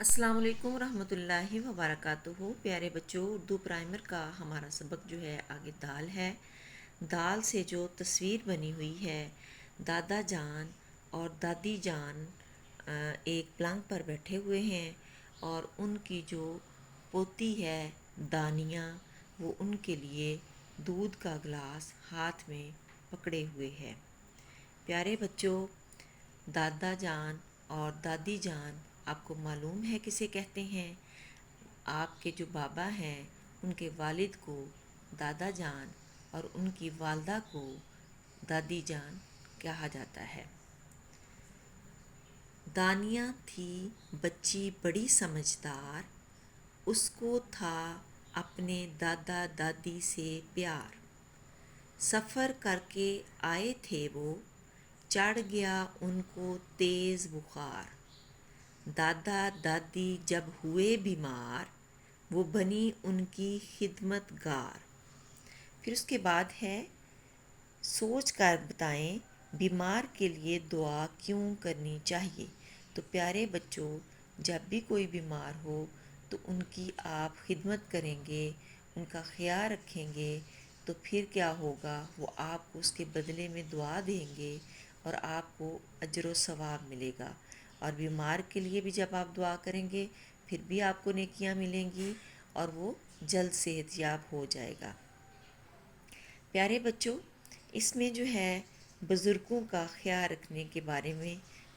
السلام علیکم ورحمۃ اللہ وبرکاتہ۔ پیارے بچوں، اردو پرائمر کا ہمارا سبق جو ہے آگے دال ہے۔ دال سے جو تصویر بنی ہوئی ہے، دادا جان اور دادی جان ایک پلنگ پر بیٹھے ہوئے ہیں اور ان کی جو پوتی ہے دانیہ، وہ ان کے لیے دودھ کا گلاس ہاتھ میں پکڑے ہوئے ہے۔ پیارے بچوں، دادا جان اور دادی جان آپ کو معلوم ہے کسے کہتے ہیں؟ آپ کے جو بابا ہیں ان کے والد کو دادا جان اور ان کی والدہ کو دادی جان کہا جاتا ہے۔ دانیہ تھی بچی بڑی سمجھدار، اس کو تھا اپنے دادا دادی سے پیار۔ سفر کر کے آئے تھے وہ، چڑھ گیا ان کو تیز بخار۔ دادا دادی جب ہوئے بیمار، وہ بنی ان کی خدمت گار۔ پھر اس کے بعد ہے سوچ کر بتائیں بیمار کے لیے دعا کیوں کرنی چاہیے۔ تو پیارے بچوں، جب بھی کوئی بیمار ہو تو ان کی آپ خدمت کریں گے، ان کا خیال رکھیں گے تو پھر کیا ہوگا، وہ آپ کو اس کے بدلے میں دعا دیں گے اور آپ کو اجر و ثواب ملے گا۔ اور بیمار کے لیے بھی جب آپ دعا کریں گے پھر بھی آپ کو نیکیاں ملیں گی اور وہ جلد صحت یاب ہو جائے گا۔ پیارے بچوں، اس میں جو ہے بزرگوں کا خیال رکھنے کے بارے میں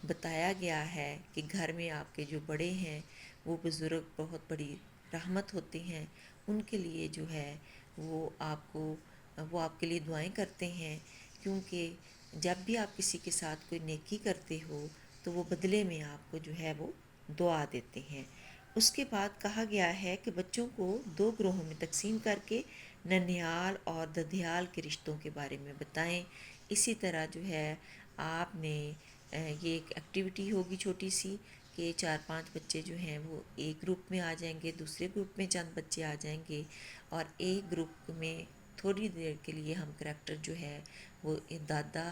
بتایا گیا ہے کہ گھر میں آپ کے جو بڑے ہیں وہ بزرگ بہت بڑی رحمت ہوتے ہیں، ان کے لیے جو ہے وہ آپ کے لیے دعائیں کرتے ہیں، کیونکہ جب بھی آپ کسی کے ساتھ کوئی نیکی کرتے ہو تو وہ بدلے میں آپ کو جو ہے وہ دعا دیتے ہیں۔ اس کے بعد کہا گیا ہے کہ بچوں کو 2 گروہوں میں تقسیم کر کے ننیال اور ددھیال کے رشتوں کے بارے میں بتائیں۔ اسی طرح جو ہے آپ نے یہ ایک ایکٹیویٹی ہوگی چھوٹی سی کہ 4-5 بچے جو ہیں وہ ایک گروپ میں آ جائیں گے، دوسرے گروپ میں چند بچے آ جائیں گے اور ایک گروپ میں تھوڑی دیر کے لیے ہم کریکٹر جو ہے وہ دادا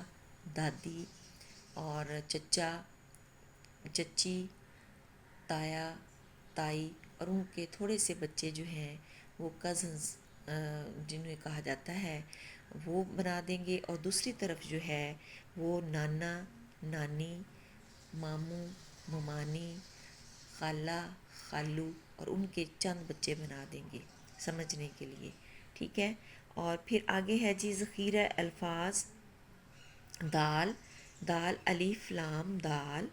دادی اور چچا چچی، تایا تائی اور ان کے تھوڑے سے بچے جو ہیں وہ کزنز جنہیں کہا جاتا ہے وہ بنا دیں گے، اور دوسری طرف جو ہے وہ نانا نانی، ماموں ممانی، خالہ خالو اور ان کے چند بچے بنا دیں گے سمجھنے کے لیے، ٹھیک ہے۔ اور پھر آگے ہے جی ذخیرہ الفاظ۔ دال، دال الف لام دال،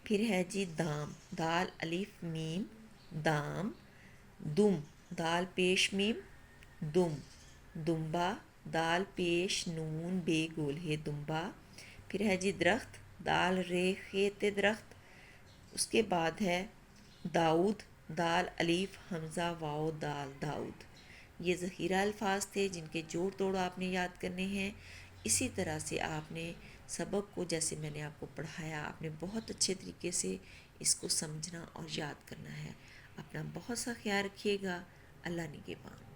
پھر ہے جی دام، دال الف میم دام، دم، دال پیش میم دم، دمبا، دال پیش نون بے گول ہے دمبا، پھر ہے جی درخت، دال رے خیت درخت۔ اس کے بعد ہے داؤد، دال الف حمزہ واؤ دال داؤد۔ یہ ذخیرہ الفاظ تھے جن کے جوڑ توڑ آپ نے یاد کرنے ہیں۔ اسی طرح سے آپ نے سبق کو جیسے میں نے آپ کو پڑھایا آپ نے بہت اچھے طریقے سے اس کو سمجھنا اور یاد کرنا ہے۔ اپنا بہت سا خیال رکھیے گا۔ اللہ نگہبان۔